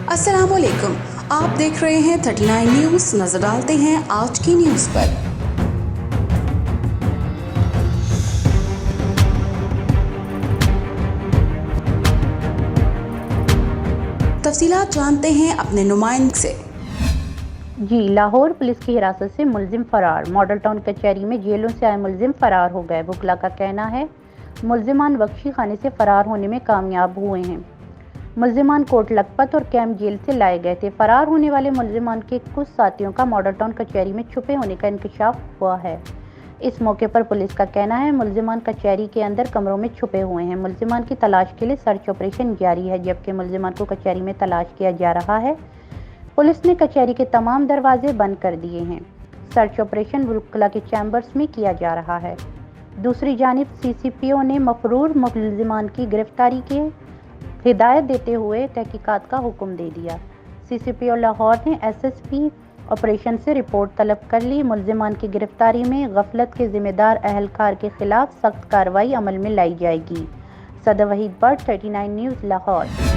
السلام علیکم، آپ دیکھ رہے ہیں 39 نیوز۔ نظر ڈالتے ہیں آج کی نیوز پر۔ تفصیلات جانتے ہیں اپنے نمائندے سے۔ لاہور پولیس کی حراست سے ملزم فرار۔ ماڈل ٹاؤن کچہری میں جیلوں سے آئے ملزم فرار ہو گئے۔ وکلاء کا کہنا ہے ملزمان بخشی خانے سے فرار ہونے میں کامیاب ہوئے ہیں۔ ملزمان کوٹ لکھپت اور کیمپ جیل سے لائے گئے تھے۔ فرار ہونے والے ملزمان کے کچھ ساتھیوں کا ماڈل ٹاؤن کچہری میں چھپے ہونے کا انکشاف ہوا ہے۔ اس موقع پر پولیس کا کہنا ہے ملزمان کچہری کے اندر کمروں میں چھپے ہوئے ہیں۔ ملزمان کی تلاش کے لیے سرچ آپریشن جاری ہے، جبکہ ملزمان کو کچہری میں تلاش کیا جا رہا ہے۔ پولیس نے کچہری کے تمام دروازے بند کر دیے ہیں۔ سرچ آپریشن وکلاء کے چیمبرز میں کیا جا رہا ہے۔ دوسری جانب سی سی پی او نے مفرور ملزمان کی گرفتاری کی ہدایت دیتے ہوئے تحقیقات کا حکم دے دیا۔ سی سی پی او لاہور نے ایس ایس پی آپریشنز سے رپورٹ طلب کر لی۔ ملزمان کی گرفتاری میں غفلت کے ذمہ دار اہلکار کے خلاف سخت کارروائی عمل میں لائی جائے گی۔ صدر وحید بٹ، 39 نیوز لاہور۔